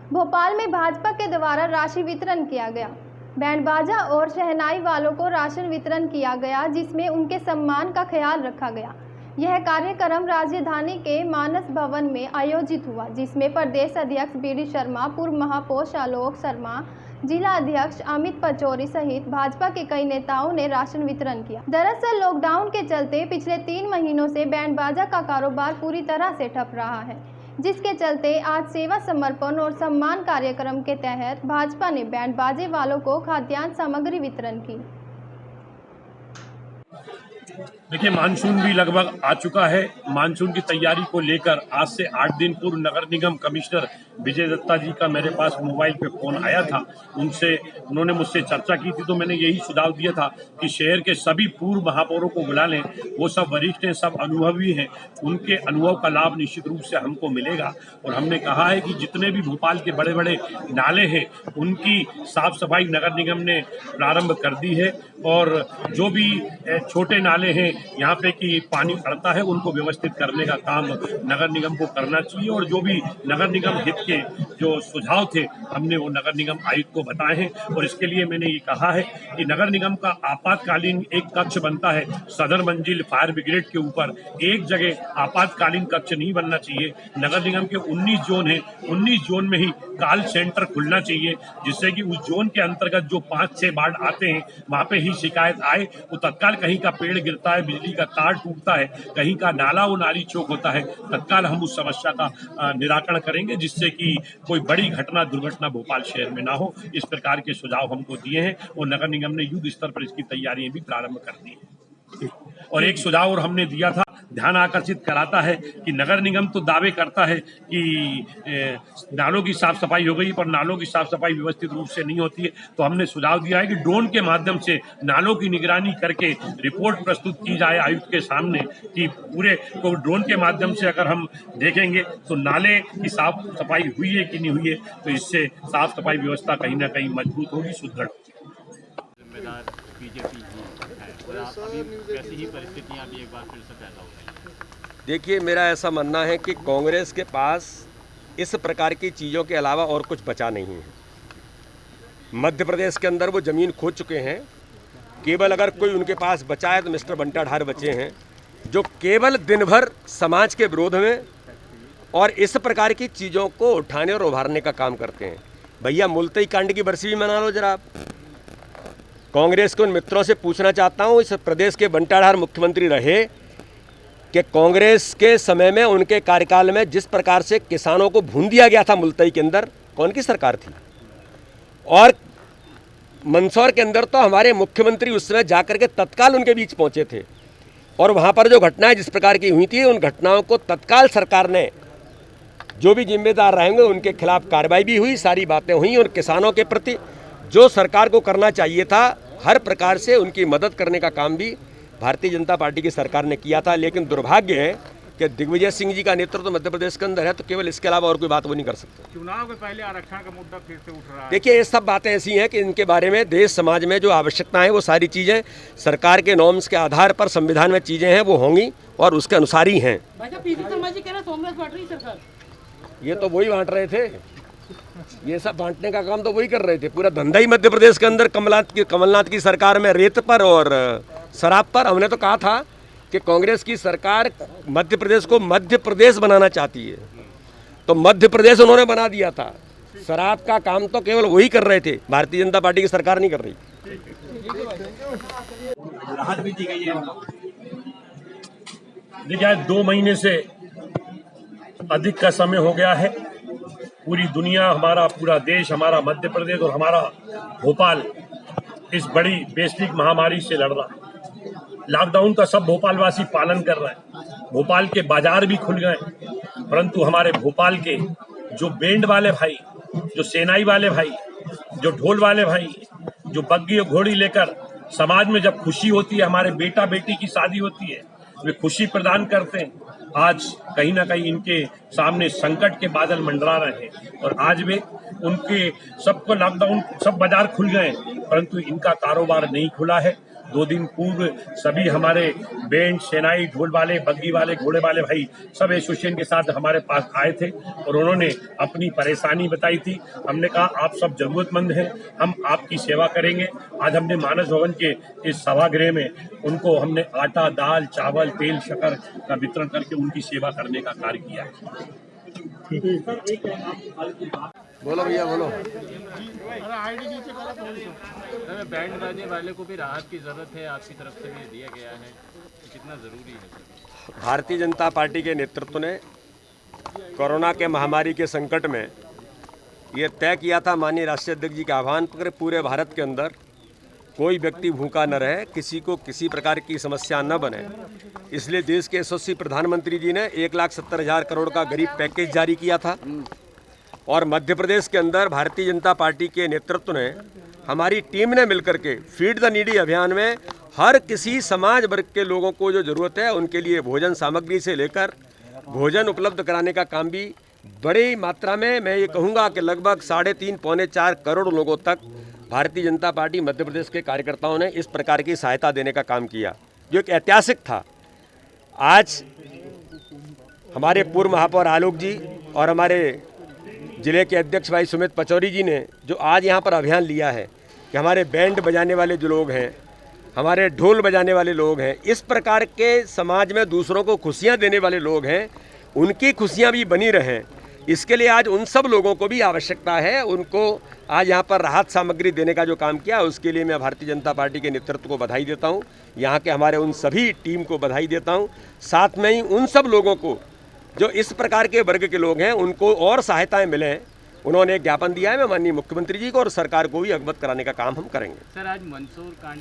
भोपाल में भाजपा के द्वारा राशि वितरण किया गया। बैंड बाजा और शहनाई वालों को राशन वितरण किया गया, जिसमें उनके सम्मान का ख्याल रखा गया। यह कार्यक्रम राजधानी के मानस भवन में आयोजित हुआ, जिसमें प्रदेश अध्यक्ष बीडी शर्मा, पूर्व महापौर आलोक शर्मा, जिला अध्यक्ष अमित पचौरी सहित भाजपा के कई नेताओं ने राशन वितरण किया। दरअसल लॉकडाउन के चलते पिछले 3 महीनों से बैंड बाजा का कारोबार पूरी तरह से ठप रहा है, जिसके चलते आज सेवा समर्पण और सम्मान कार्यक्रम के तहत भाजपा ने बैंड बाजे वालों को खाद्यान्न सामग्री वितरण की। देखिए, मानसून भी लगभग आ चुका है। मानसून की तैयारी को लेकर आज से 8 दिन पूर्व नगर निगम कमिश्नर विजय दत्ता जी का मेरे पास मोबाइल पे फोन आया था। उन्होंने मुझसे चर्चा की थी, तो मैंने यही सुझाव दिया था कि शहर के सभी पूर्व महापौरों को बुला लें। वो सब वरिष्ठ हैं, सब अनुभवी हैं, उनके अनुभव का लाभ निश्चित रूप से हमको मिलेगा। और हमने कहा है कि जितने भी भोपाल के बड़े बड़े नाले हैं उनकी साफ सफाई नगर निगम ने प्रारंभ कर दी है, और जो भी छोटे नाले हैं यहाँ पे कि पानी अड़ता है उनको व्यवस्थित करने का काम नगर निगम को करना चाहिए। और जो भी नगर निगम हित के जो सुझाव थे हमने वो नगर निगम आयुक्त को बताए हैं। और इसके लिए मैंने ये कहा है कि नगर निगम का आपातकालीन एक कक्ष बनता है सदर मंजिल फायर ब्रिगेड के ऊपर। एक जगह आपातकालीन कक्ष नहीं बनना चाहिए। नगर निगम के 19 जोन है, 19 जोन में ही कॉल सेंटर खुलना चाहिए, जिससे कि उस जोन के अंतर्गत जो 5-6 बाढ़ आते हैं वहां पे ही शिकायत आए। वो तत्काल कहीं का पेड़ गिरता है, बिजली का तार टूटता है, कहीं का नाला वो नाली चौक होता है, तत्काल हम उस समस्या का निराकरण करेंगे, जिससे कि कोई बड़ी घटना दुर्घटना भोपाल शहर में ना हो। इस प्रकार के सुझाव हमको दिए हैं और नगर निगम ने युद्ध स्तर पर इसकी तैयारियां भी प्रारंभ कर दी है। और एक सुझाव और हमने दिया था, ध्यान आकर्षित कराता है कि नगर निगम तो दावे करता है कि नालों की साफ सफाई हो गई, पर नालों की साफ सफाई व्यवस्थित रूप से नहीं होती है। तो हमने सुझाव दिया है कि ड्रोन के माध्यम से नालों की निगरानी करके रिपोर्ट प्रस्तुत की जाए आयुक्त के सामने कि पूरे को ड्रोन के माध्यम से अगर हम देखेंगे तो नाले की साफ सफाई हुई है कि नहीं हुई है, तो इससे साफ सफाई व्यवस्था कहीं ना कहीं मजबूत होगी, सुदृढ़ होगी। बीजेपी है और आप अभी वैसी ही परिस्थितियां भी एक बार फिर से पैदा हो रही हैं। देखिए, मेरा ऐसा मानना है कि कांग्रेस के पास इस प्रकार की चीज़ों के अलावा और कुछ बचा नहीं है। मध्य प्रदेश के अंदर वो ज़मीन खो चुके हैं। केवल अगर कोई उनके पास बचा है तो मिस्टर बंटाढार बचे हैं, जो केवल दिन भर समाज के विरोध में और इस प्रकार की चीज़ों को उठाने और उभारने का काम करते हैं। भैया, मुल्तई कांड की बरसी भी मना लो जरा आप। कांग्रेस के उन मित्रों से पूछना चाहता हूं, इस प्रदेश के बंटाढार मुख्यमंत्री रहे कि कांग्रेस के समय में उनके कार्यकाल में जिस प्रकार से किसानों को भून दिया गया था मुल्तई के अंदर, कौन की सरकार थी? और मंदसौर के अंदर तो हमारे मुख्यमंत्री उस समय जाकर के तत्काल उनके बीच पहुंचे थे, और वहां पर जो घटनाएं जिस प्रकार की हुई थी, उन घटनाओं को तत्काल सरकार ने, जो भी जिम्मेदार रहेंगे उनके खिलाफ कार्रवाई भी हुई, सारी बातें हुई। और किसानों के प्रति जो सरकार को करना चाहिए था, हर प्रकार से उनकी मदद करने का काम भी भारतीय जनता पार्टी की सरकार ने किया था। लेकिन दुर्भाग्य है कि दिग्विजय सिंह जी का नेतृत्व मध्य प्रदेश के अंदर है, तो केवल इसके अलावा और कोई बात वो नहीं कर सकते। चुनाव के पहले आरक्षण का मुद्दा फिर से उठ रहा है। देखिए, ये सब बातें ऐसी हैं कि इनके बारे में देश समाज में जो आवश्यकता है वो सारी चीज़ें सरकार के नॉर्म्स के आधार पर, संविधान में चीज़ें हैं वो होंगी और उसके अनुसार ही हैं। ये तो वही बांट रहे थे, ये सब बांटने का काम तो वही कर रहे थे। पूरा धंधा ही मध्य प्रदेश के अंदर कमलनाथ की सरकार में रेत पर और शराब पर। हमने तो कहा था कि कांग्रेस की सरकार मध्य प्रदेश को मध्य प्रदेश बनाना चाहती है, तो मध्य प्रदेश उन्होंने बना दिया था। शराब का काम तो केवल वही कर रहे थे, भारतीय जनता पार्टी की सरकार नहीं कर रही। देखिए, आज 2 महीने से अधिक का समय हो गया है। पूरी दुनिया, हमारा पूरा देश, हमारा मध्य प्रदेश और हमारा भोपाल इस बड़ी वैश्विक महामारी से लड़ रहा है। लॉकडाउन का सब भोपालवासी पालन कर रहे हैं। भोपाल के बाजार भी खुल गए, परंतु हमारे भोपाल के जो बैंड वाले भाई, जो सेनाई वाले भाई, जो ढोल वाले भाई, जो बग्गी और घोड़ी लेकर समाज में जब खुशी होती है, हमारे बेटा बेटी की शादी होती है, वे खुशी प्रदान करते हैं। आज कहीं ना कहीं इनके सामने संकट के बादल मंडरा रहे हैं और आज वे उनके सबको लॉकडाउन, सब बाजार खुल गए, परंतु इनका कारोबार नहीं खुला है। 2 दिन पूर्व सभी हमारे बैंड, सेनाई, ढोल वाले, बग्गी वाले, घोड़े वाले भाई सब एसोसिएशन के साथ हमारे पास आए थे और उन्होंने अपनी परेशानी बताई थी। हमने कहा आप सब जरूरतमंद हैं, हम आपकी सेवा करेंगे। आज हमने मानस भवन के इस सभागृह में उनको हमने आटा, दाल, चावल, तेल, शक्कर का वितरण करके उनकी सेवा करने का कार्य किया है। बोलो भैया बोलो। बैंड बाजे वाले को भी राहत की जरूरत है, आपकी तरफ से भी दिया गया है, तो कितना जरूरी है सर? भारतीय जनता पार्टी के नेतृत्व ने कोरोना के महामारी के संकट में ये तय किया था माननीय राष्ट्रीय अध्यक्ष जी के आह्वान पर पूरे भारत के अंदर कोई व्यक्ति भूखा न रहे, किसी को किसी प्रकार की समस्या न बने। इसलिए देश के यशस्वी प्रधानमंत्री जी ने 1,70,000 करोड़ का गरीब पैकेज जारी किया था और मध्य प्रदेश के अंदर भारतीय जनता पार्टी के नेतृत्व ने, हमारी टीम ने मिलकर के फीड द नीडी अभियान में हर किसी समाज वर्ग के लोगों को जो ज़रूरत है उनके लिए भोजन सामग्री से लेकर भोजन उपलब्ध कराने का काम भी बड़ी मात्रा में, मैं ये कहूँगा कि लगभग 3.5 पौने 4 करोड़ लोगों तक भारतीय जनता पार्टी मध्य प्रदेश के कार्यकर्ताओं ने इस प्रकार की सहायता देने का काम किया, जो एक ऐतिहासिक था। आज हमारे पूर्व महापौर आलोक जी और हमारे जिले के अध्यक्ष भाई सुमित पचौरी जी ने जो आज यहाँ पर अभियान लिया है कि हमारे बैंड बजाने वाले जो लोग हैं, हमारे ढोल बजाने वाले लोग हैं, इस प्रकार के समाज में दूसरों को खुशियाँ देने वाले लोग हैं, उनकी खुशियाँ भी बनी रहें, इसके लिए आज उन सब लोगों को भी आवश्यकता है। उनको आज यहाँ पर राहत सामग्री देने का जो काम किया उसके लिए मैं भारतीय जनता पार्टी के नेतृत्व को बधाई देता हूँ, यहाँ के हमारे उन सभी टीम को बधाई देता हूँ। साथ में ही उन सब लोगों को जो इस प्रकार के वर्ग के लोग हैं उनको और सहायताएं मिलें, उन्होंने एक ज्ञापन दिया है। मैं माननीय मुख्यमंत्री जी को और सरकार को भी अवगत कराने का काम हम करेंगे। सर आज मंदसौर कांड